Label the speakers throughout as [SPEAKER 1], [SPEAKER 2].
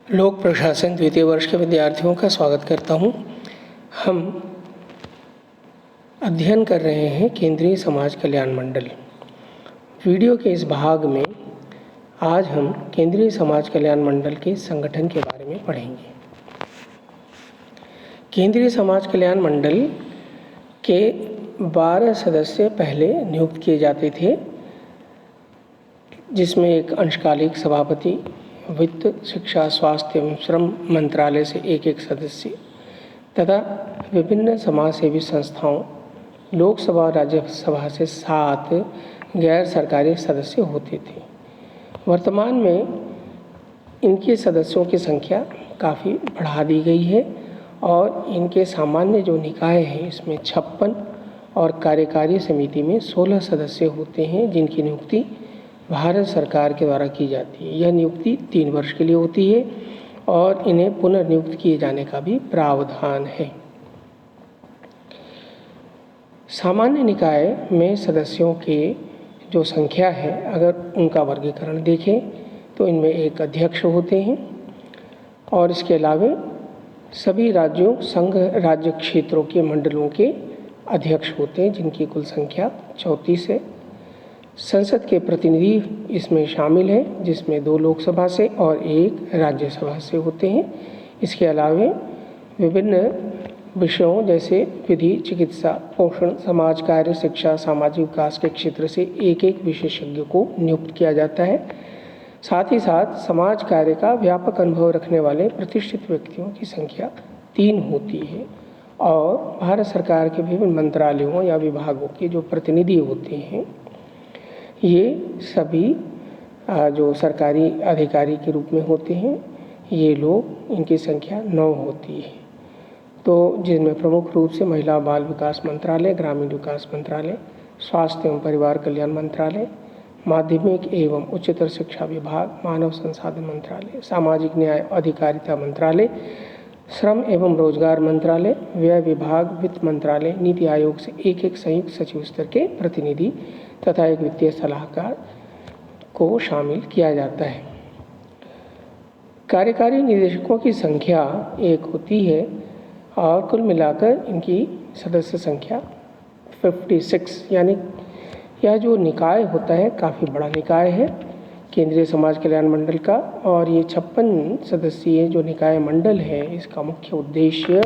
[SPEAKER 1] लोक प्रशासन द्वितीय वर्ष के विद्यार्थियों का स्वागत करता हूं। हम अध्ययन कर रहे हैं केंद्रीय समाज कल्याण मंडल। वीडियो के इस भाग में आज हम केंद्रीय समाज कल्याण मंडल के संगठन के बारे में पढ़ेंगे। केंद्रीय समाज कल्याण मंडल के 12 सदस्य पहले नियुक्त किए जाते थे, जिसमें एक अंशकालिक सभापति, वित्त, शिक्षा, स्वास्थ्य एवं श्रम मंत्रालय से एक सदस्य तथा विभिन्न समाजसेवी संस्थाओं, लोकसभा और राज्यसभा से 7 गैर सरकारी सदस्य होते थे। वर्तमान में इनके सदस्यों की संख्या काफ़ी बढ़ा दी गई है और इनके सामान्य जो निकाय हैं इसमें 56 और कार्यकारी समिति में 16 सदस्य होते हैं, जिनकी नियुक्ति भारत सरकार के द्वारा की जाती है। यह नियुक्ति 3 वर्ष के लिए होती है और इन्हें पुनर्नियुक्त किए जाने का भी प्रावधान है। सामान्य निकाय में सदस्यों के जो संख्या है, अगर उनका वर्गीकरण देखें तो इनमें एक अध्यक्ष होते हैं और इसके अलावा सभी राज्यों, संघ, राज्य क्षेत्रों के मंडलों के अध्यक्ष होते हैं, जिनकी कुल संख्या 34 है। संसद के प्रतिनिधि इसमें शामिल हैं, जिसमें 2 लोकसभा से और 1 राज्यसभा से होते हैं। इसके अलावा विभिन्न विषयों जैसे विधि, चिकित्सा, पोषण, समाज कार्य, शिक्षा, सामाजिक विकास के क्षेत्र से एक विशेषज्ञ को नियुक्त किया जाता है। साथ ही साथ समाज कार्य का व्यापक अनुभव रखने वाले प्रतिष्ठित व्यक्तियों की संख्या 3 होती है और भारत सरकार के विभिन्न मंत्रालयों या विभागों के जो प्रतिनिधि होते हैं, ये सभी जो सरकारी अधिकारी के रूप में होते हैं, ये लोग, इनकी संख्या 9 होती है। तो जिनमें प्रमुख रूप से महिला बाल विकास मंत्रालय, ग्रामीण विकास मंत्रालय, स्वास्थ्य एवं परिवार कल्याण मंत्रालय, माध्यमिक एवं उच्चतर शिक्षा विभाग, मानव संसाधन मंत्रालय, सामाजिक न्याय अधिकारिता मंत्रालय, श्रम एवं रोजगार मंत्रालय, व्यय विभाग, वित्त मंत्रालय, नीति आयोग से एक संयुक्त सचिव स्तर के प्रतिनिधि तथा एक वित्तीय सलाहकार को शामिल किया जाता है। कार्यकारी निदेशकों की संख्या 1 होती है और कुल मिलाकर इनकी सदस्य संख्या 56, यानी यह जो निकाय होता है काफ़ी बड़ा निकाय है केंद्रीय समाज कल्याण मंडल का। और ये 56 सदस्यीय जो निकाय मंडल है, इसका मुख्य उद्देश्य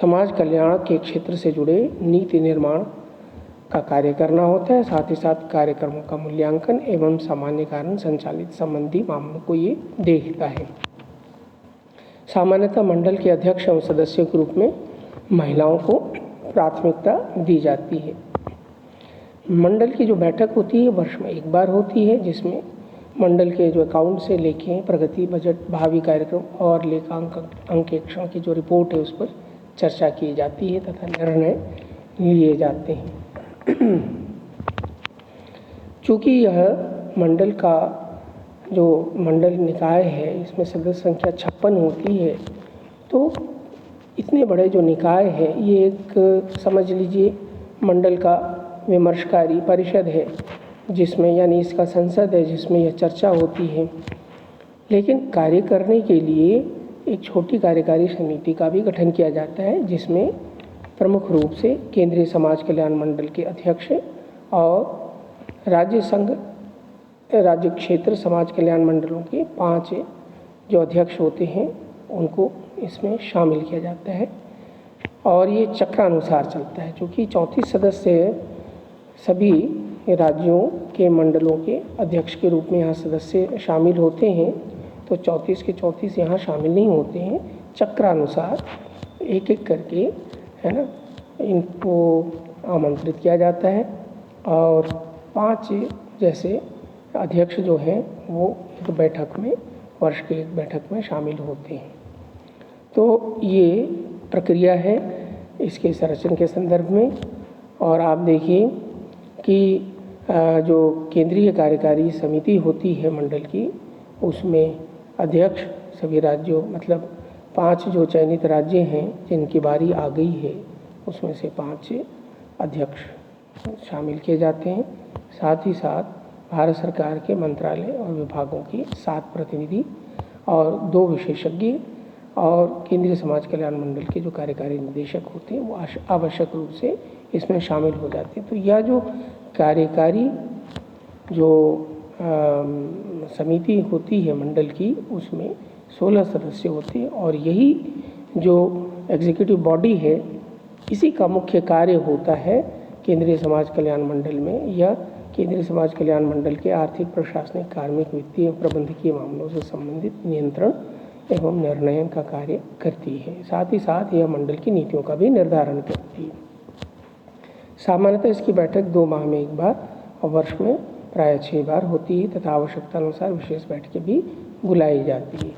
[SPEAKER 1] समाज कल्याण के क्षेत्र से जुड़े नीति निर्माण का कार्य करना होता है। साथ ही साथ कार्यक्रमों का मूल्यांकन एवं सामान्य कारण संचालित संबंधी मामलों को ये देखता है। सामान्यतः मंडल के अध्यक्ष एवं सदस्यों के रूप में महिलाओं को प्राथमिकता दी जाती है। मंडल की जो बैठक होती है वर्ष में 1 बार होती है, जिसमें मंडल के जो अकाउंट से लेके प्रगति, बजट, भावी कार्यक्रम और अंकेक्षण की जो रिपोर्ट है उस पर चर्चा की जाती है तथा निर्णय लिए जाते हैं। चूँकि यह मंडल का जो मंडल निकाय है, इसमें सदस्य संख्या 56 होती है, तो इतने बड़े जो निकाय है, ये एक समझ लीजिए मंडल का विमर्शकारी परिषद है, जिसमें यानी इसका संसद है, जिसमें यह चर्चा होती है। लेकिन कार्य करने के लिए एक छोटी कार्यकारी समिति का भी गठन किया जाता है, जिसमें प्रमुख रूप से केंद्रीय समाज कल्याण मंडल के अध्यक्ष और राज्य संघ, राज्य क्षेत्र समाज कल्याण मंडलों के 5 जो अध्यक्ष होते हैं, उनको इसमें शामिल किया जाता है और ये चक्रानुसार चलता है। क्योंकि 34 सदस्य सभी राज्यों के मंडलों के अध्यक्ष के रूप में यहाँ सदस्य शामिल होते हैं, तो 34 के 34 यहाँ शामिल नहीं होते हैं। चक्रानुसार एक करके, है ना, इनको आमंत्रित किया जाता है और 5 जैसे अध्यक्ष जो हैं वो एक बैठक में, वर्ष की एक बैठक में शामिल होते हैं। तो ये प्रक्रिया है इसके संरचना के संदर्भ में। और आप देखिए कि जो केंद्रीय कार्यकारी समिति होती है मंडल की, उसमें अध्यक्ष सभी राज्यों, मतलब 5 जो चयनित राज्य हैं जिनकी बारी आ गई है, उसमें से 5 अध्यक्ष शामिल किए जाते हैं। साथ ही साथ भारत सरकार के मंत्रालय और विभागों के 7 प्रतिनिधि और 2 विशेषज्ञ और केंद्रीय समाज कल्याण मंडल के जो कार्यकारी निदेशक होते हैं वो आवश्यक रूप से इसमें शामिल हो जाते हैं। तो यह जो कार्यकारी जो समिति होती है मंडल की, उसमें 16 सदस्य होते हैं और यही जो एग्जीक्यूटिव बॉडी है, इसी का मुख्य कार्य होता है केंद्रीय समाज कल्याण मंडल में, या केंद्रीय समाज कल्याण मंडल के आर्थिक, प्रशासनिक, कार्मिक, वित्तीय, प्रबंधकीय मामलों से संबंधित नियंत्रण एवं निर्णयन का कार्य करती है। साथ ही साथ यह मंडल की नीतियों का भी निर्धारण करती है। सामान्यतः इसकी बैठक 2 माह में 1 बार और वर्ष में प्राय 6 बार होती है तथा आवश्यकता अनुसार विशेष बैठकें भी बुलाई जाती है।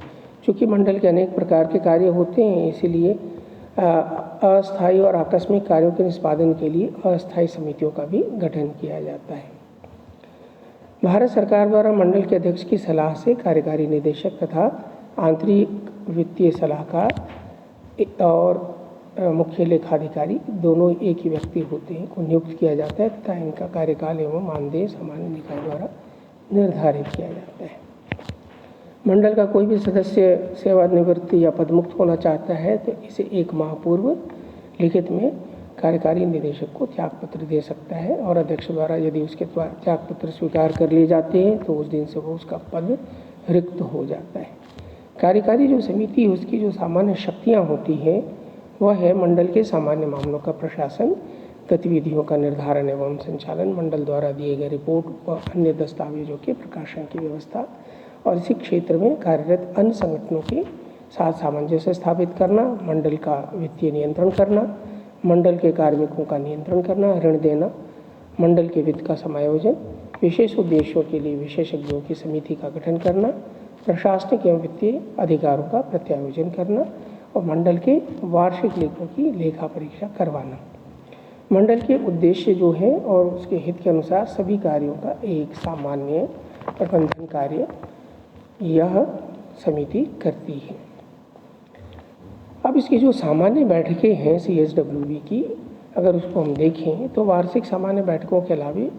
[SPEAKER 1] चूँकि मंडल के अनेक प्रकार के कार्य होते हैं, इसीलिए अस्थायी और आकस्मिक कार्यों के निष्पादन के लिए अस्थायी समितियों का भी गठन किया जाता है। भारत सरकार द्वारा मंडल के अध्यक्ष की सलाह से कार्यकारी निदेशक तथा आंतरिक वित्तीय सलाहकार और मुख्य लेखाधिकारी दोनों एक ही व्यक्ति होते हैं को नियुक्त किया जाता है तथा इनका कार्यकाल एवं मानदेय सामान्य निकाय द्वारा निर्धारित किया जाता है। मंडल का कोई भी सदस्य सेवानिवृत्ति या पदमुक्त होना चाहता है तो इसे 1 माह पूर्व लिखित में कार्यकारी निदेशक को त्यागपत्र दे सकता है और अध्यक्ष द्वारा यदि उसके त्यागपत्र स्वीकार कर लिए जाते हैं तो उस दिन से वो उसका पद रिक्त हो जाता है। कार्यकारी जो समिति है उसकी जो सामान्य शक्तियाँ होती हैं वह है मंडल के सामान्य मामलों का प्रशासन, गतिविधियों का निर्धारण एवं संचालन, मंडल द्वारा दिए गए रिपोर्ट व अन्य दस्तावेजों के प्रकाशन की व्यवस्था और इसी क्षेत्र में कार्यरत अन्य संगठनों के साथ सामंजस्य स्थापित करना, मंडल का वित्तीय नियंत्रण करना, मंडल के कार्मिकों का नियंत्रण करना, ऋण देना, मंडल के वित्त का समायोजन, विशेष उद्देश्यों के लिए विशेषज्ञों की समिति का गठन करना, प्रशासनिक एवं वित्तीय अधिकारों का प्रत्यायोजन करना और मंडल के वार्षिक लेखों की लेखा परीक्षा करवाना। मंडल के उद्देश्य जो है और उसके हित के अनुसार सभी कार्यों का एक सामान्य प्रबंधन कार्य यह समिति करती है। अब इसकी जो सामान्य बैठकें हैं CSWB की, अगर उसको हम देखें तो वार्षिक सामान्य बैठकों के अलावा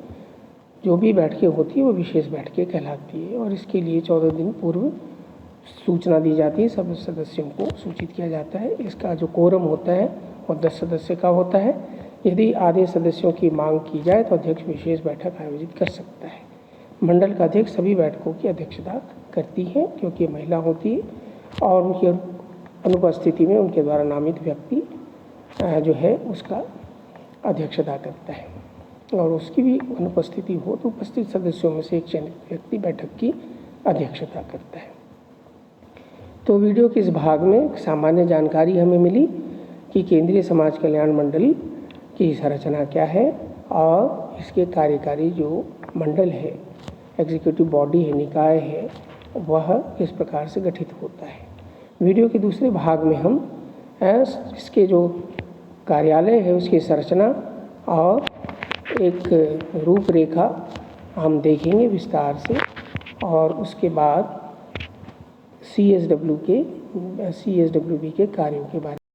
[SPEAKER 1] जो भी बैठकें होती है वो विशेष बैठकें कहलाती है और इसके लिए 14 दिन पूर्व सूचना दी जाती है, सब सदस्यों को सूचित किया जाता है। इसका जो कोरम होता है वो 10 सदस्य का होता है। यदि आधे सदस्यों की मांग की जाए तो अध्यक्ष विशेष बैठक आयोजित कर सकता है। मंडल का अध्यक्ष सभी बैठकों की अध्यक्षता करती है क्योंकि महिला होती है और उनकी अनुपस्थिति में उनके द्वारा नामित व्यक्ति जो है उसका अध्यक्षता करता है और उसकी भी अनुपस्थिति हो तो उपस्थित सदस्यों में से एक चयनित व्यक्ति बैठक की अध्यक्षता करता है। तो वीडियो के इस भाग में सामान्य जानकारी हमें मिली कि केंद्रीय समाज कल्याण मंडल की संरचना क्या है और इसके कार्यकारी जो मंडल है, एग्जीक्यूटिव बॉडी है, निकाय है, वह किस प्रकार से गठित होता है। वीडियो के दूसरे भाग में हम इसके जो कार्यालय है उसकी संरचना और एक रूपरेखा हम देखेंगे विस्तार से और उसके बाद CSWB के कार्यों के बारे में